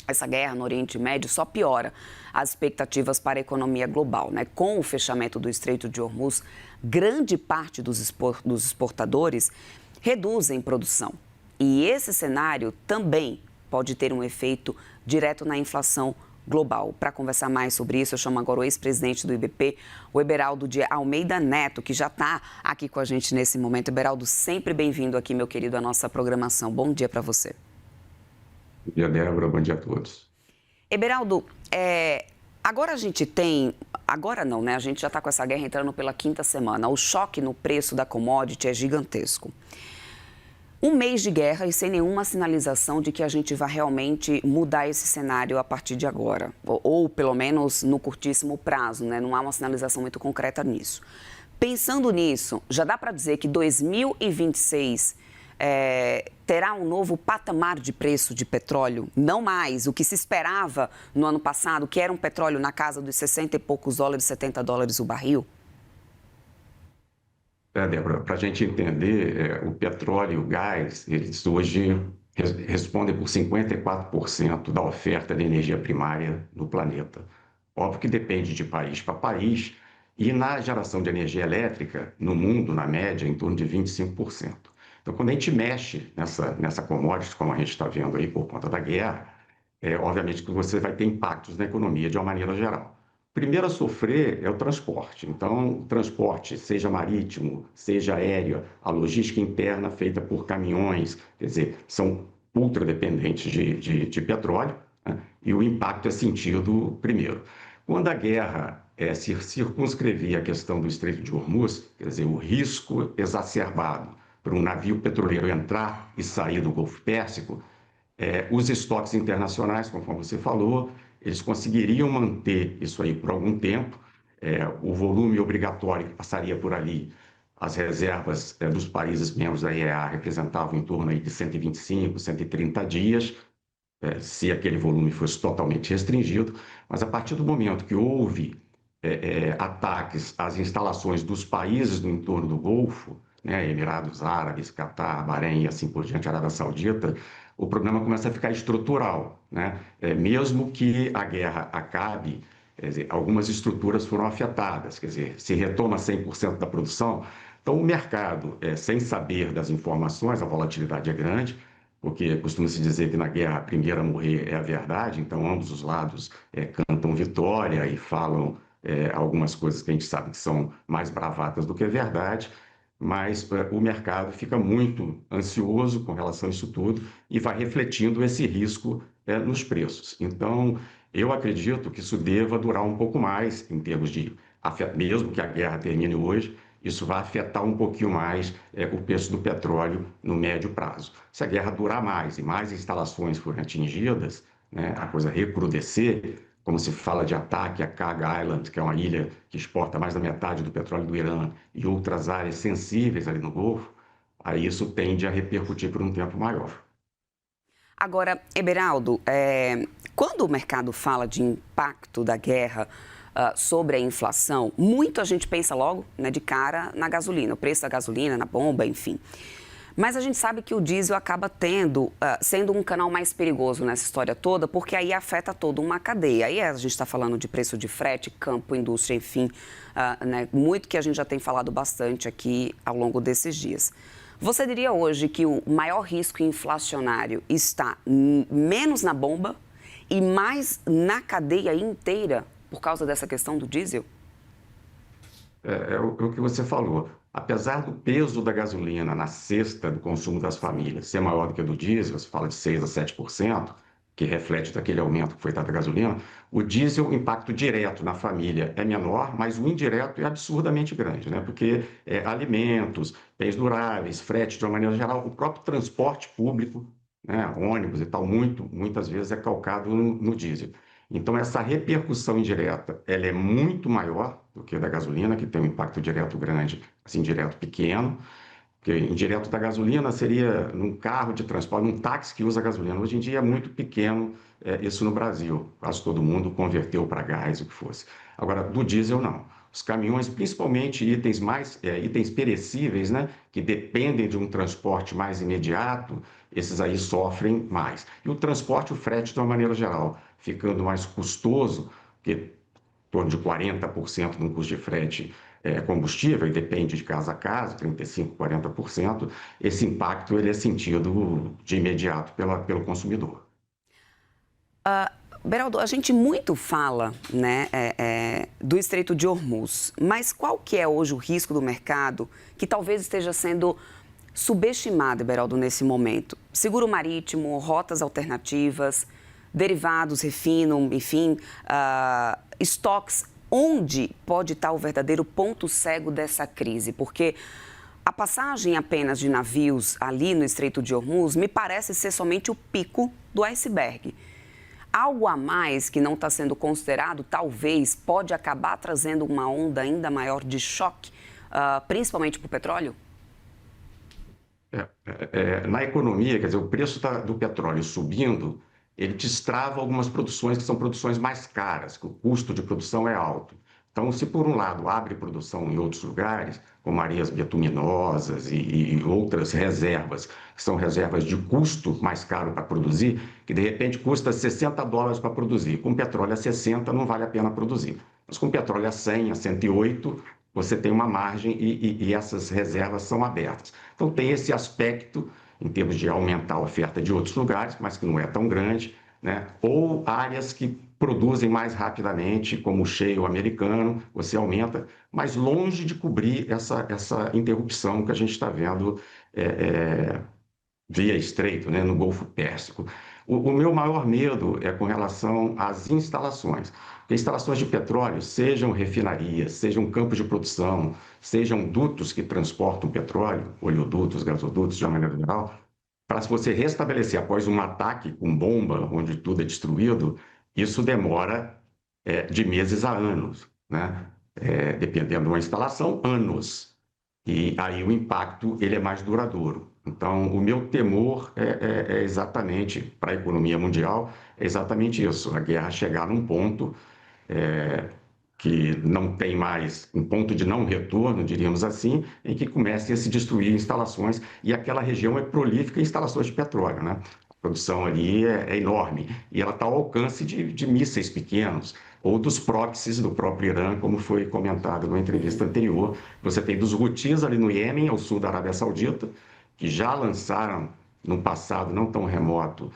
essa guerra no Oriente Médio só piora as expectativas para a economia global, né? Com o fechamento do Estreito de Hormuz, grande parte dos exportadores reduzem produção. E esse cenário também pode ter um efeito direto na inflação global. Para conversar mais sobre isso, eu chamo agora o ex-presidente do IBP, o Eberaldo de Almeida Neto, que já está aqui com a gente nesse momento. Eberaldo, sempre bem-vindo aqui, meu querido, à nossa programação. Bom dia para você. Bom dia, Débora. Bom dia a todos. Eberaldo, agora a gente tem... Agora não, né? A gente já está com essa guerra entrando pela 5ª semana. O choque no preço da commodity é gigantesco. Um mês de guerra e sem nenhuma sinalização de que a gente vai realmente mudar esse cenário a partir de agora. Ou pelo menos no curtíssimo prazo, né? Não há uma sinalização muito concreta nisso. Pensando nisso, já dá para dizer que 2026... terá um novo patamar de preço de petróleo, não mais o que se esperava no ano passado, que era um petróleo na casa dos 60 e poucos dólares, 70 dólares o barril? Débora, para a gente entender, o petróleo e o gás, eles hoje respondem por 54% da oferta de energia primária no planeta. Óbvio que depende de país para país, e na geração de energia elétrica, no mundo, na média, em torno de 25%. Então, quando a gente mexe nessa commodity, como a gente está vendo aí por conta da guerra, obviamente que você vai ter impactos na economia de uma maneira geral. Primeiro a sofrer é o transporte. Então, o transporte, seja marítimo, seja aéreo, a logística interna feita por caminhões, quer dizer, são ultra dependentes de petróleo, né? E o impacto é sentido primeiro. Quando a guerra se circunscrevia a questão do Estreito de Hormuz, quer dizer, o risco exacerbado para um navio petroleiro entrar e sair do Golfo Pérsico, os estoques internacionais, conforme você falou, eles conseguiriam manter isso aí por algum tempo, o volume obrigatório que passaria por ali, as reservas dos países membros da IEA representavam em torno aí de 125, 130 dias, se aquele volume fosse totalmente restringido, mas a partir do momento que houve ataques às instalações dos países do entorno do Golfo, né, Emirados Árabes, Catar, Bahrein e assim por diante, Arábia Saudita, o problema começa a ficar estrutural, né? Mesmo que a guerra acabe, quer dizer, algumas estruturas foram afetadas, quer dizer, se retoma 100% da produção, então o mercado, sem saber das informações, a volatilidade é grande, porque costuma-se dizer que na guerra a primeira a morrer é a verdade, então ambos os lados cantam vitória e falam algumas coisas que a gente sabe que são mais bravatas do que verdade, mas o mercado fica muito ansioso com relação a isso tudo e vai refletindo esse risco nos preços. Então, eu acredito que isso deva durar um pouco mais em termos de, mesmo que a guerra termine hoje, isso vai afetar um pouquinho mais o preço do petróleo no médio prazo. Se a guerra durar mais e mais instalações forem atingidas, né, a coisa recrudescer, como se fala de ataque a Kag Island, que é uma ilha que exporta mais da metade do petróleo do Irã, e outras áreas sensíveis ali no Golfo, aí isso tende a repercutir por um tempo maior. Agora, Eberaldo, quando o mercado fala de impacto da guerra sobre a inflação, muito a gente pensa logo, né, de cara na gasolina, o preço da gasolina, na bomba, enfim. Mas a gente sabe que o diesel acaba sendo um canal mais perigoso nessa história toda, porque aí afeta toda uma cadeia. Aí a gente está falando de preço de frete, campo, indústria, enfim, né, muito que a gente já tem falado bastante aqui ao longo desses dias. Você diria hoje que o maior risco inflacionário está menos na bomba e mais na cadeia inteira por causa dessa questão do diesel? É o que você falou. Apesar do peso da gasolina na cesta do consumo das famílias ser maior do que o do diesel, você fala de 6 a 7%, que reflete daquele aumento que foi dado à gasolina, o diesel, o impacto direto na família é menor, mas o indireto é absurdamente grande, né? Porque alimentos, bens duráveis, frete de uma maneira geral, o próprio transporte público, né, ônibus e tal, muitas vezes é calcado no diesel. Então, essa repercussão indireta, ela é muito maior do que a da gasolina, que tem um impacto direto grande, assim, direto pequeno. Porque indireto da gasolina seria num carro de transporte, num táxi que usa gasolina. Hoje em dia é muito pequeno isso no Brasil. Quase todo mundo converteu para gás, o que fosse. Agora, do diesel, não. Os caminhões, principalmente itens perecíveis, né, que dependem de um transporte mais imediato, esses aí sofrem mais. E o transporte, o frete, de uma maneira geral, ficando mais custoso, porque em torno de 40% no custo de frete é combustível, e depende de casa a casa, 35%, 40%, esse impacto ele é sentido de imediato pelo consumidor. Beraldo, a gente muito fala, né, do Estreito de Hormuz, mas qual que é hoje o risco do mercado que talvez esteja sendo subestimado, Beraldo, nesse momento? Seguro marítimo, rotas alternativas, derivados, refino, enfim, estoques. Onde pode estar o verdadeiro ponto cego dessa crise? Porque a passagem apenas de navios ali no Estreito de Hormuz me parece ser somente o pico do iceberg. Algo a mais que não está sendo considerado, talvez, pode acabar trazendo uma onda ainda maior de choque, principalmente para o petróleo? Na economia, quer dizer, o preço do petróleo subindo, ele destrava algumas produções que são produções mais caras, que o custo de produção é alto. Então, se por um lado abre produção em outros lugares, como areias bituminosas e outras reservas, que são reservas de custo mais caro para produzir, que de repente custa $60 para produzir. Com petróleo a 60 não vale a pena produzir. Mas com petróleo a 100, a 108, você tem uma margem e essas reservas são abertas. Então, tem esse aspecto em termos de aumentar a oferta de outros lugares, mas que não é tão grande, né? Ou áreas que produzem mais rapidamente, como o shale americano, você aumenta, mas longe de cobrir essa interrupção que a gente está vendo via estreito, né, no Golfo Pérsico. O meu maior medo é com relação às instalações. Porque instalações de petróleo, sejam refinarias, sejam campos de produção, sejam dutos que transportam petróleo, oleodutos, gasodutos, de uma maneira geral, para se você restabelecer após um ataque com bomba, onde tudo é destruído, isso demora de meses a anos, né? Dependendo de uma instalação, anos. E aí o impacto ele é mais duradouro. Então, o meu temor é exatamente, para a economia mundial, é exatamente isso, a guerra chegar num ponto que não tem mais, um ponto de não retorno, diríamos assim, em que comecem a se destruir instalações, e aquela região é prolífica em instalações de petróleo, né? A produção ali é enorme, e ela está ao alcance de mísseis pequenos, ou dos proxies do próprio Irã, como foi comentado na entrevista anterior. Você tem dos Houthis ali no Iêmen, ao sul da Arábia Saudita, que já lançaram, num passado não tão remoto,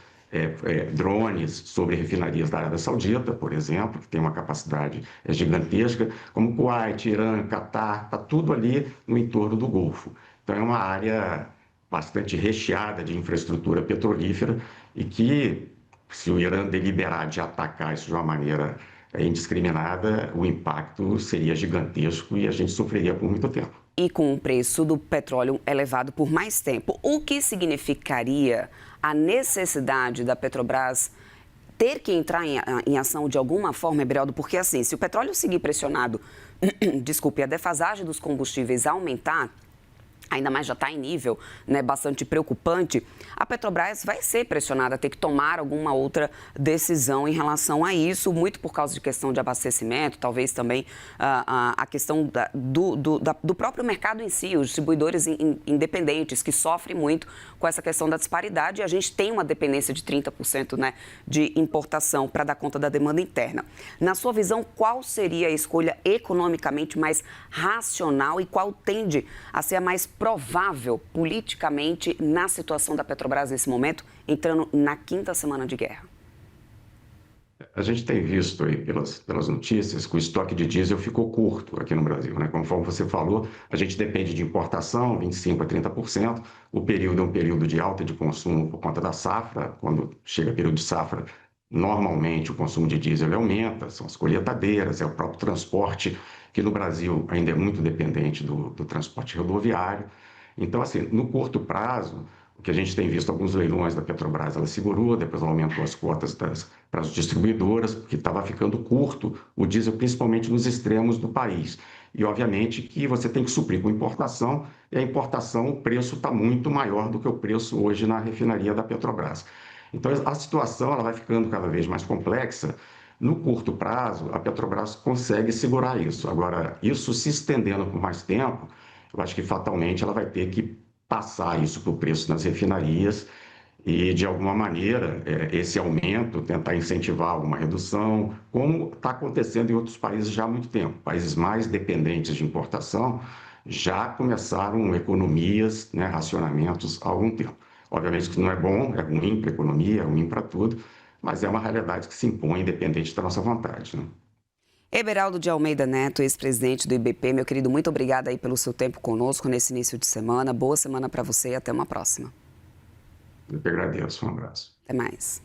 drones sobre refinarias da Arábia Saudita, por exemplo, que tem uma capacidade gigantesca, como Kuwait, Irã, Catar, está tudo ali no entorno do Golfo. Então, é uma área bastante recheada de infraestrutura petrolífera e que, se o Irã deliberar de atacar isso de uma maneira indiscriminada, o impacto seria gigantesco e a gente sofreria por muito tempo. E com o preço do petróleo elevado por mais tempo, o que significaria a necessidade da Petrobras ter que entrar em ação de alguma forma, Beraldo? Porque assim, se o petróleo seguir pressionado, desculpe, a defasagem dos combustíveis aumentar, ainda mais já está em nível, né, bastante preocupante, a Petrobras vai ser pressionada a ter que tomar alguma outra decisão em relação a isso, muito por causa de questão de abastecimento, talvez também a questão do próprio mercado em si, os distribuidores independentes que sofrem muito com essa questão da disparidade, e a gente tem uma dependência de 30%, né, de importação para dar conta da demanda interna. Na sua visão, qual seria a escolha economicamente mais racional e qual tende a ser a mais provável politicamente na situação da Petrobras nesse momento, entrando na 5ª semana de guerra? A gente tem visto aí pelas notícias que o estoque de diesel ficou curto aqui no Brasil, né? Conforme você falou, a gente depende de importação, 25% a 30%. O período é um período de alta de consumo por conta da safra. Quando chega período de safra, normalmente o consumo de diesel aumenta, são as colheitadeiras, é o próprio transporte, que no Brasil ainda é muito dependente do transporte rodoviário. Então, assim, no curto prazo, o que a gente tem visto, alguns leilões da Petrobras, ela segurou, depois ela aumentou as cotas para as distribuidoras, porque estava ficando curto o diesel, principalmente nos extremos do país. E, obviamente, que você tem que suprir com importação, e a importação, o preço está muito maior do que o preço hoje na refinaria da Petrobras. Então, a situação ela vai ficando cada vez mais complexa, No curto prazo, a Petrobras consegue segurar isso. Agora, isso se estendendo por mais tempo, eu acho que fatalmente ela vai ter que passar isso para o preço nas refinarias e, de alguma maneira, esse aumento, tentar incentivar alguma redução, como está acontecendo em outros países já há muito tempo. Países mais dependentes de importação já começaram economias, né, racionamentos há algum tempo. Obviamente que não é bom, é ruim para a economia, é ruim para tudo, mas é uma realidade que se impõe independente da nossa vontade, né? Eberaldo de Almeida Neto, ex-presidente do IBP, meu querido, muito obrigada aí pelo seu tempo conosco nesse início de semana. Boa semana para você e até uma próxima. Eu que agradeço, um abraço. Até mais.